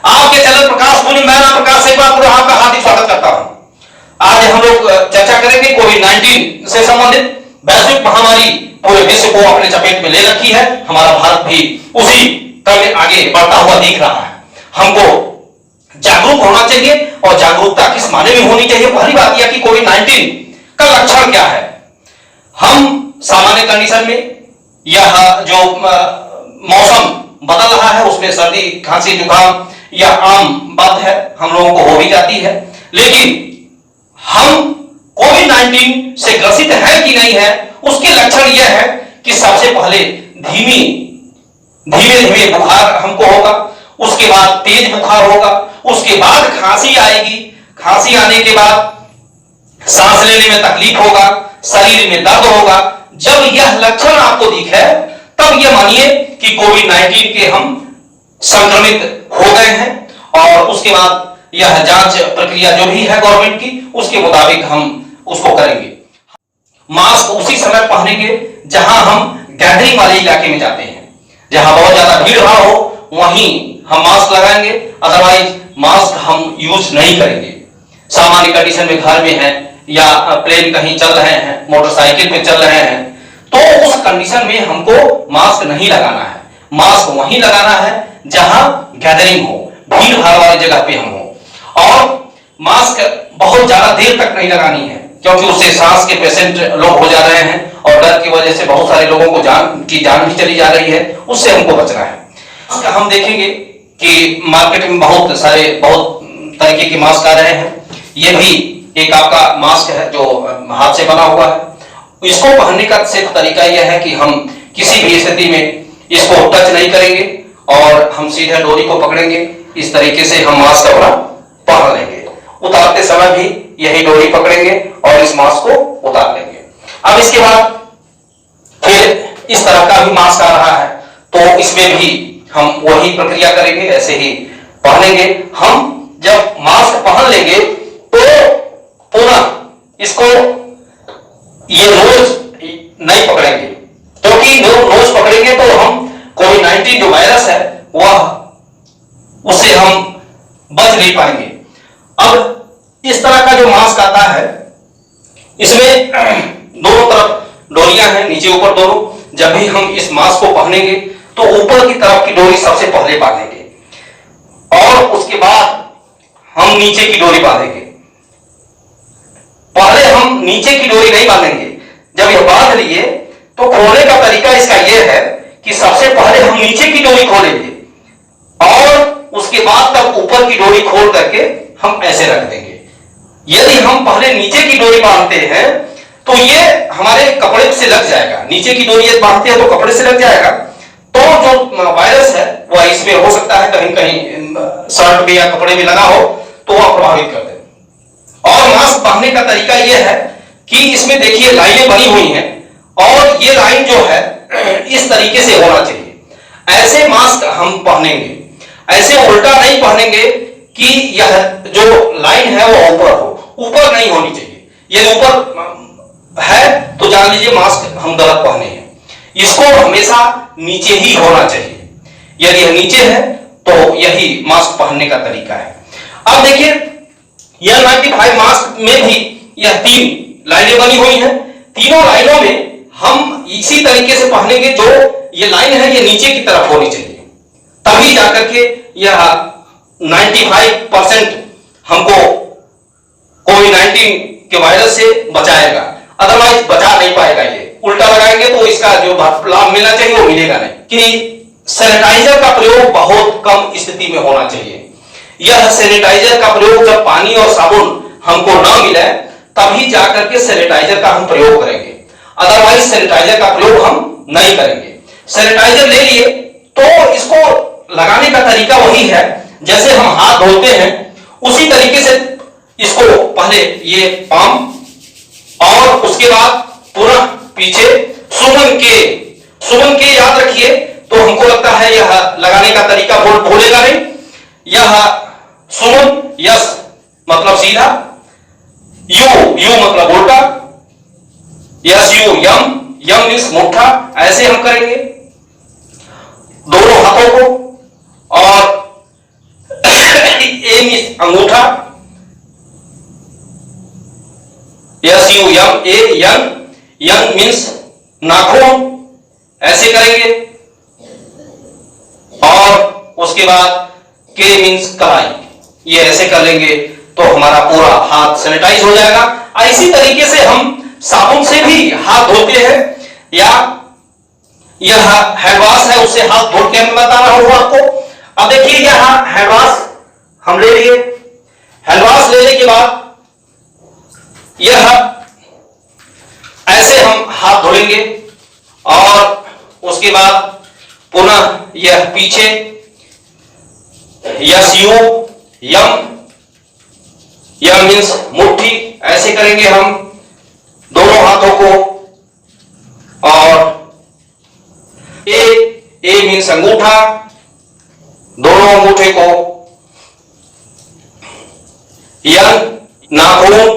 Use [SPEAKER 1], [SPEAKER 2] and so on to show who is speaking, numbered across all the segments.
[SPEAKER 1] आपके चैनल प्रकाश पूरी मैं नाम प्रकाश एक बार पूरा आपका हार्दिक स्वागत करता हूं। आज हम लोग चर्चा करेंगे कोविड-19 से संबंधित वैश्विक महामारी पूरे विश्व को अपने चपेट में ले रखी है। हमारा भारत भी उसी क्रम में आगे बढ़ता हुआ दिख रहा है। हमको जागरूक होना चाहिए और जागरूकता किस माने में होनी चाहिए। पहली बात यह कि कोविड-19 का लक्षण क्या है। हम सामान्य कंडीशन में यह जो मौसम बदल रहा है उसमें सर्दी खांसी जुकाम यह आम बात है, हम लोगों को हो भी जाती है। लेकिन हम कोविड-19 से ग्रसित है कि नहीं है उसके लक्षण यह है कि सबसे पहले धीमे धीमे बुखार हमको होगा, उसके बाद तेज बुखार होगा, उसके बाद खांसी आएगी, खांसी आने के बाद सांस लेने में तकलीफ होगा, शरीर में दर्द होगा। जब यह लक्षण आपको दिखे तब यह मानिए कि कोविड-19 के हम संक्रमित हो गए हैं और उसके बाद यह जांच प्रक्रिया जो भी है गवर्नमेंट की उसके मुताबिक हम उसको करेंगे। मास्क उसी समय पहनेंगे जहां हम गैदरिंग वाले इलाके में जाते हैं, जहां बहुत ज्यादा भीड़ भाड़ हो वहीं हम मास्क लगाएंगे, अदरवाइज मास्क हम यूज नहीं करेंगे। सामान्य कंडीशन में घर में है या प्लेन कहीं चल रहे हैं, मोटरसाइकिल पे चल रहे हैं, तो उस कंडीशन में हमको मास्क नहीं लगाना है। मास्क वहीं लगाना है जहां गैदरिंग हो, भीड़ भाड़ वाली जगह पे हम हो। और मास्क बहुत ज्यादा देर तक नहीं लगानी है क्योंकि उससे सांस के पेशेंट लोग हो जा रहे हैं और डर की वजह से बहुत सारे लोगों को जान भी चली जा रही है, उससे हमको बचना है। हम देखेंगे कि मार्केट में बहुत तरीके के मास्क आ रहे हैं। ये भी एक आपका मास्क है जो हाथ से बना हुआ है। इसको पहनने का सिर्फ तरीका यह है कि हम किसी भी स्थिति में इसको टच नहीं करेंगे और हम सीधे डोरी को पकड़ेंगे। इस तरीके से हम मास्क अपना पहन लेंगे। उतारते समय भी यही डोरी पकड़ेंगे और इस मास्क को उतार लेंगे। अब इसके बाद फिर इस तरह का भी मास्क आ रहा है तो इसमें भी हम वही प्रक्रिया करेंगे, ऐसे ही पहनेंगे। हम जब मास्क पहन लेंगे तो पुनः इसको ये रोज नहीं पकड़ेंगे क्योंकि रोज पकड़ेंगे तो हम कोविड-19 जो वायरस है वह उससे हम बच नहीं पाएंगे। अब इस तरह का जो मास्क आता है इसमें दोनों तरफ डोरियां हैं, नीचे ऊपर दोनों। जब भी हम इस मास्क को पहनेंगे तो ऊपर की तरफ की डोरी सबसे पहले बांधेंगे और उसके बाद हम नीचे की डोरी बांधेंगे। पहले हम नीचे की डोरी नहीं बांधेंगे। जब यह बांध लिए तो खोलने का तरीका इसका यह है कि सबसे पहले हम नीचे की डोरी खोलेंगे और उसके बाद तब ऊपर की डोरी खोल करके हम ऐसे रख देंगे। यदि हम पहले नीचे की डोरी बांधते हैं तो ये हमारे कपड़े से लग जाएगा। नीचे की डोरी यदि बांधते हैं तो कपड़े से लग जाएगा, तो जो वायरस है वह इसमें हो सकता है कहीं कहीं शर्ट में या कपड़े में लगा हो तो वह प्रभावित कर दे। और मास्क पहनने का तरीका यह है कि इसमें देखिए लाइनें बनी हुई हैं और ये लाइन जो है इस तरीके से होना चाहिए। ऐसे मास्क हम पहनेंगे, ऐसे उल्टा नहीं पहनेंगे कि यह जो लाइन है वो ऊपर हो, ऊपर नहीं होनी चाहिए। यदि ऊपर है तो जान लीजिए मास्क हम गलत पहने हैं। इसको हमेशा नीचे ही होना चाहिए। यदि यह नीचे है तो यही मास्क पहनने का तरीका है। अब देखिए यह 95 मास्क में भी यह 3 लाइनें बनी हुई हैं। तीनों लाइनों में हम इसी तरीके से पहनेंगे। जो ये लाइन है ये नीचे की तरफ होनी चाहिए, तभी जाकर के यह 95% हमको कोविड-19 के वायरस से बचाएगा, अदरवाइज बचा नहीं पाएगा। ये उल्टा लगाएंगे तो इसका जो लाभ मिलना चाहिए वो मिलेगा नहीं। कि सैनिटाइजर का प्रयोग बहुत कम स्थिति में होना चाहिए। यह सैनिटाइजर का प्रयोग जब पानी और साबुन हमको न मिले तभी जाकर के सैनिटाइजर का हम प्रयोग करेंगे, अदरवाइज सैनिटाइजर का प्रयोग हम नहीं करेंगे। सैनिटाइजर ले लिए तो इसको लगाने का तरीका वही है जैसे हम हाथ धोते हैं, उसी तरीके से इसको पहले ये पाम और उसके बाद पुनः पीछे सुमन के याद रखिए। तो हमको लगता है यह लगाने का तरीका भूलेगा नहीं। यह सुमन यस मतलब सीधा, यू मतलब उल्टा, यस यू यम मीन्स मुट्ठा। ऐसे हम करेंगे दोनों हाथों को और मीन्स अंगूठा, SUMA यंग, यंग मीन्स नाखून, ऐसे करेंगे। और उसके बाद K मीन्स कलाई, ये ऐसे कर लेंगे तो हमारा पूरा हाथ सैनिटाइज हो जाएगा। इसी तरीके से हम साबुन से भी हाथ धोते हैं, या यह हैंड वॉश है उससे हाथ धो के मैं बता रहा हूं आपको। अब देखिए यहां हैंड वॉश हम ले लिए, हैंड वॉश लेने के बाद यह ऐसे हम हाथ धोएंगे और उसके बाद पुनः यह पीछे SUM यम मीन्स मुट्ठी, ऐसे करेंगे हम दोनों हाथों को। और A मीन्स अंगूठा, दोनों अंगूठे को। यंग नाखून,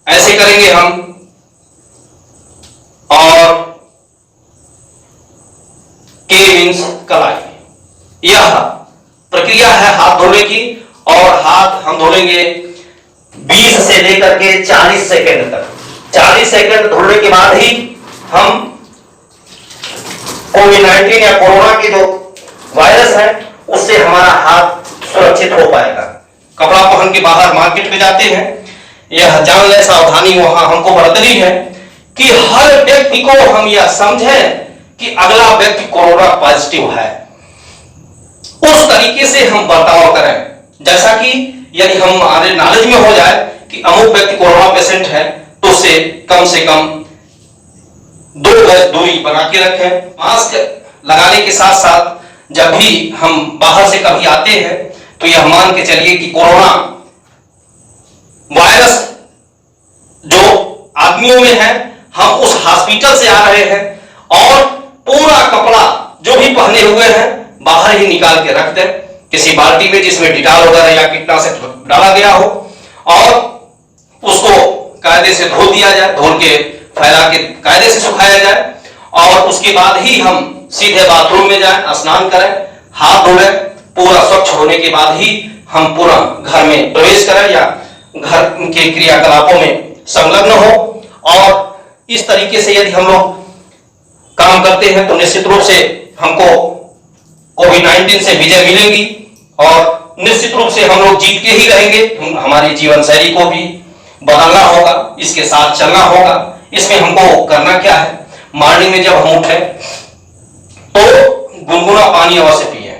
[SPEAKER 1] ऐसे करेंगे हम। और K मीन्स कलाई। यह प्रक्रिया है हाथ धोने की, और हाथ हम धोलेंगे 20 से लेकर के 40 सेकंड तक। 40 सेकंड धोने के बाद ही हम कोविड-19 या कोरोना की जो वायरस है उससे हमारा हाथ सुरक्षित हो पाएगा। कपड़ा पहन के बाहर मार्केट में जाते हैं, यह जान ले सावधानी वहां हमको बरतनी है कि हर व्यक्ति को हम यह समझें कि अगला व्यक्ति कोरोना पॉजिटिव है, उस तरीके से हम बर्ताव करें। जैसा कि यदि हम हमारे नॉलेज में हो जाए कि अमुक व्यक्ति कोरोना पेशेंट है तो उसे कम से कम 2 गज दूरी बना के रखें। मास्क लगाने के साथ साथ जब भी हम बाहर से कभी आते हैं तो यह मान के चलिए कि कोरोना वायरस जो आदमियों में है, हम उस हॉस्पिटल से आ रहे हैं और पूरा कपड़ा जो भी पहने हुए हैं बाहर ही निकाल के रख दें किसी बाल्टी में जिसमें डिटॉल वगैरह या कीटनाशक डाला गया हो, और उसको कायदे से धो दिया जाए, धो के फैला के कायदे से सुखाया जाए। और उसके बाद ही हम सीधे बाथरूम में जाएं, स्नान करें, हाथ धोलें। पूरा स्वच्छ होने के बाद ही हम पूरा घर में प्रवेश करें या घर के क्रियाकलापों में संलग्न हो। और इस तरीके से यदि हम लोग काम करते हैं तो निश्चित रूप से हमको कोविड-19 से विजय मिलेगी, और निश्चित रूप से हम लोग जीत के ही रहेंगे। हमारी जीवन शैली को भी बदलना होगा, इसके साथ चलना होगा। इसमें हमको करना क्या है, मॉर्निंग में जब हम उठे तो गुनगुना पानी अवश्य पिए।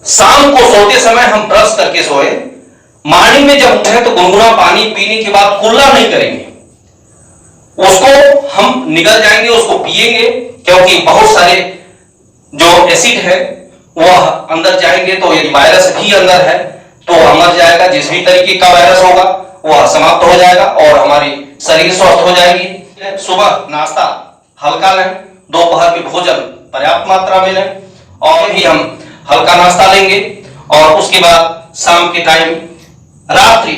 [SPEAKER 1] शाम को सोते समय हम ब्रश करके सोए, मॉर्निंग में जब उठे तो गुनगुना पानी पीने के बाद कुल्ला नहीं करेंगे, उसको हम निगल जाएंगे, उसको पिएंगे, क्योंकि बहुत सारे जो एसिड है वह अंदर जाएंगे तो यदि वायरस भी अंदर है तो मर जाएगा। जिस भी तरीके का वायरस होगा वह समाप्त हो जाएगा और हमारी शरीर स्वस्थ हो जाएगी। सुबह नाश्ता हल्का लें, दोपहर में भोजन पर्याप्त मात्रा में लें, और भी हम हल्का नाश्ता लेंगे। और उसके बाद शाम के टाइम रात्रि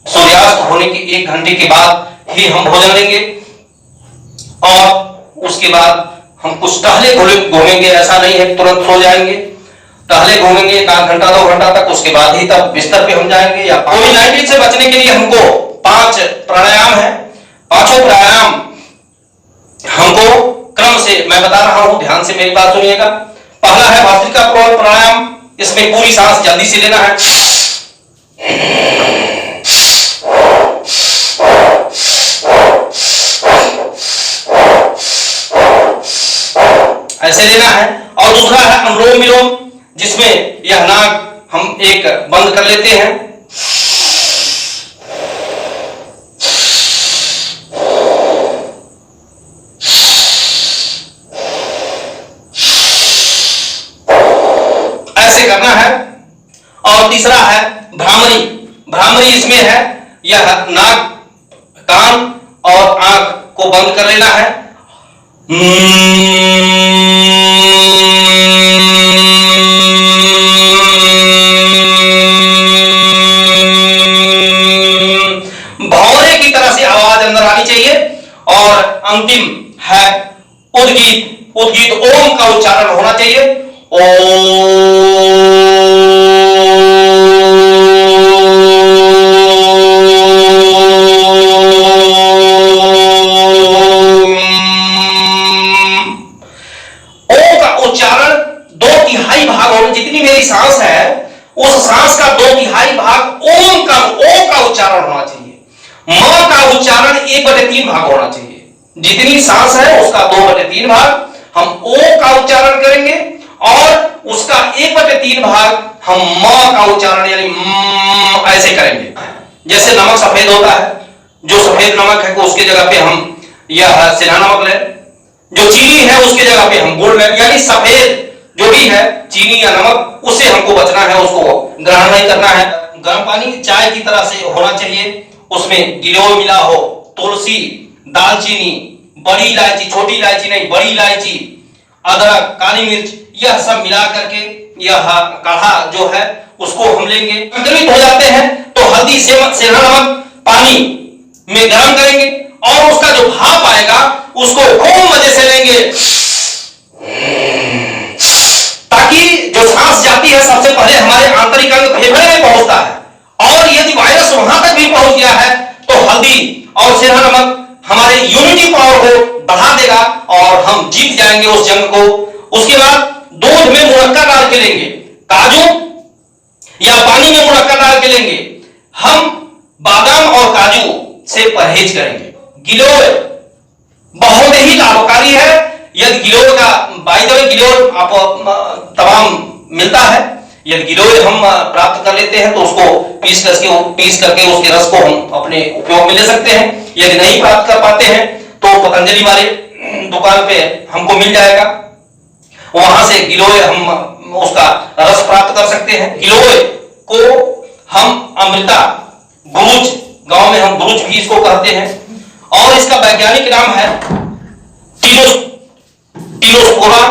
[SPEAKER 1] सूर्यास्त होने के 1 घंटे के बाद ही हम भोजन लेंगे। और उसके बाद हम कुछ टहले घूमेंगे, ऐसा नहीं है तुरंत सो जाएंगे, टहले घूमेंगे 1 घंटा 2 घंटा तक, उसके बाद ही तब बिस्तर पे हम जाएंगे। या कोविड-19 से बचने के लिए हमको 5 प्राणायाम है, 5 प्राणायाम हमको क्रम से मैं बता रहा हूं, ध्यान से मेरी बात सुनिएगा। पहला है भस्त्रिका प्राणायाम, इसमें पूरी सांस जल्दी से लेना है, ऐसे लेना है। और दूसरा है अनुलोम विलोम, जिसमें यह नाक हम एक बंद कर लेते हैं, ऐसे करना है। और तीसरा है भ्रामरी, भ्रामरी इसमें है यह नाक, कान और आंख को बंद कर लेना है। भौरे की तरह से आवाज अंदर आनी चाहिए। और अंतिम है उद्गीत, उद्गीत ओम का उच्चारण होना चाहिए। ओम जितनी मेरी सांस है उस सांस का 2/3 भाग ओम का, ओ का उच्चारण होना चाहिए, म का उच्चारण 1/3 भाग होना चाहिए। जितनी सांस है उसका 2/3 भाग हम ओ का उच्चारण करेंगे और उसका 1/3 भाग हम म का उच्चारण यानी ऐसे करेंगे। जैसे नमक सफेद होता है, जो सफेद नमक है उसके जगह पे हम यह सेंधा नमक लें, जो चीनी है उसके जगह पे हम गुड़ लें, यानी सफेद जो भी है चीनी या नमक उससे हमको बचना है, उसको ग्रहण नहीं करना है। गर्म पानी चाय की तरह से होना चाहिए, उसमें गिलोय मिला हो, तुलसी, दालचीनी, बड़ी इलायची, छोटी इलायची नहीं बड़ी इलायची, अदरक, काली मिर्च, यह सब मिला करके यह काढ़ा जो है उसको हम लेंगे। संक्रमित हो जाते हैं तो हल्दी सेंधा नमक पानी में गर्म करेंगे और उसका जो भाप आएगा उसको खूब मजे से लेंगे, ताकि जो सांस जाती है सबसे पहले हमारे आंतरिक अंग फेफड़े में पहुंचता है, और यदि वायरस वहां तक भी पहुंच गया है तो हल्दी और सेंधा नमक हमारे इम्यूनिटी पावर को बढ़ा देगा और हम जीत जाएंगे उस जंग को। उसके बाद दूध में मुनक्का डाल के लेंगे, काजू या पानी में मुनक्का डाल के लेंगे। हम बादाम और काजू से परहेज करेंगे। गिलोय बहुत ही लाभकारी है। यदि गिलोय का बाय द वे गिलोय आप तमाम मिलता है, यदि गिलोय हम प्राप्त कर लेते हैं तो उसको पीस करके उसके रस को हम अपने उपयोग में ले सकते हैं। यदि नहीं प्राप्त कर पाते हैं तो पतंजलि वाले दुकान पे हमको मिल जाएगा, वहां से गिलोय हम उसका रस प्राप्त कर सकते हैं। गिलोय को हम अमृता, गुरुज, गांव में हम गुरुज भी इसको कहते हैं, और इसका वैज्ञानिक नाम है टिनोस्पोरा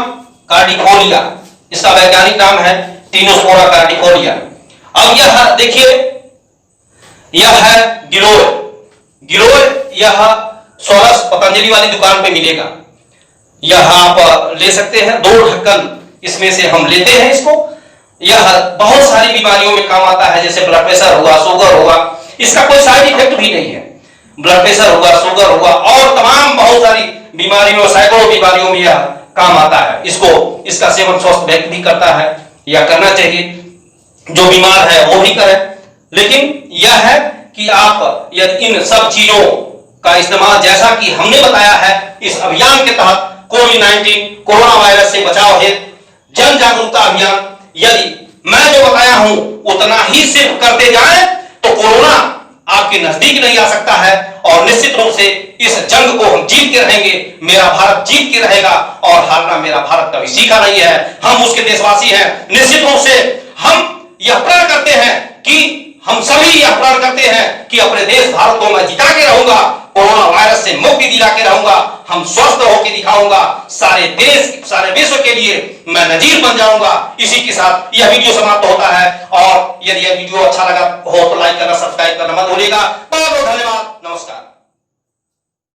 [SPEAKER 1] कार्डिफोलिया। इसका वैज्ञानिक नाम है टिनोस्पोरा कार्डिफोलिया। अब यह देखिए, यह है गिलोय। गिलोय यह सोरस पतंजलि वाली दुकान पे मिलेगा, यह आप ले सकते हैं। 2 ढक्कन इसमें से हम लेते हैं इसको। यह बहुत सारी बीमारियों में काम आता है, जैसे ब्लड प्रेशर हुआ, शुगर हुआ, इसका कोई साइड इफेक्ट भी नहीं है। ब्लड प्रेशर हुआ, शुगर हुआ और तमाम बहुत सारी बीमारियों, सैकड़ों बीमारियों में यह काम आता है। इसका सेवन स्वस्थ व्यक्ति भी करता है या करना चाहिए, जो बीमार है वो भी करे। लेकिन यह है कि आप यदि इन सब चीजों का इस्तेमाल जैसा कि हमने बताया है इस अभियान के तहत, कोविड-19 कोरोना वायरस से बचाव हेतु जन जागरूकता अभियान, यदि मैं जो बताया हूं उतना ही सिर्फ करते जाएं तो कोरोना आपके नजदीक नहीं आ सकता है, और निश्चित रूप से इस जंग को हम जीत के रहेंगे। मेरा भारत जीत के रहेगा, और हारना मेरा भारत कभी सीखा नहीं है। हम उसके देशवासी हैं। निश्चित रूप से हम यह प्रण करते हैं कि हम सभी यह प्रण करते हैं कि अपने देश भारत को मैं जिता के रहूंगा, कोरोना वायरस से मुक्ति दिला के रहूंगा, हम स्वस्थ होकर दिखाऊंगा, सारे देश, सारे विश्व के लिए मैं नजीर बन जाऊंगा। इसी के साथ यह वीडियो समाप्त होता है, और यदि यह वीडियो अच्छा लगा हो तो लाइक करना, सब्सक्राइब करना मत भूलिएगा। बहुत बहुत धन्यवाद, नमस्कार।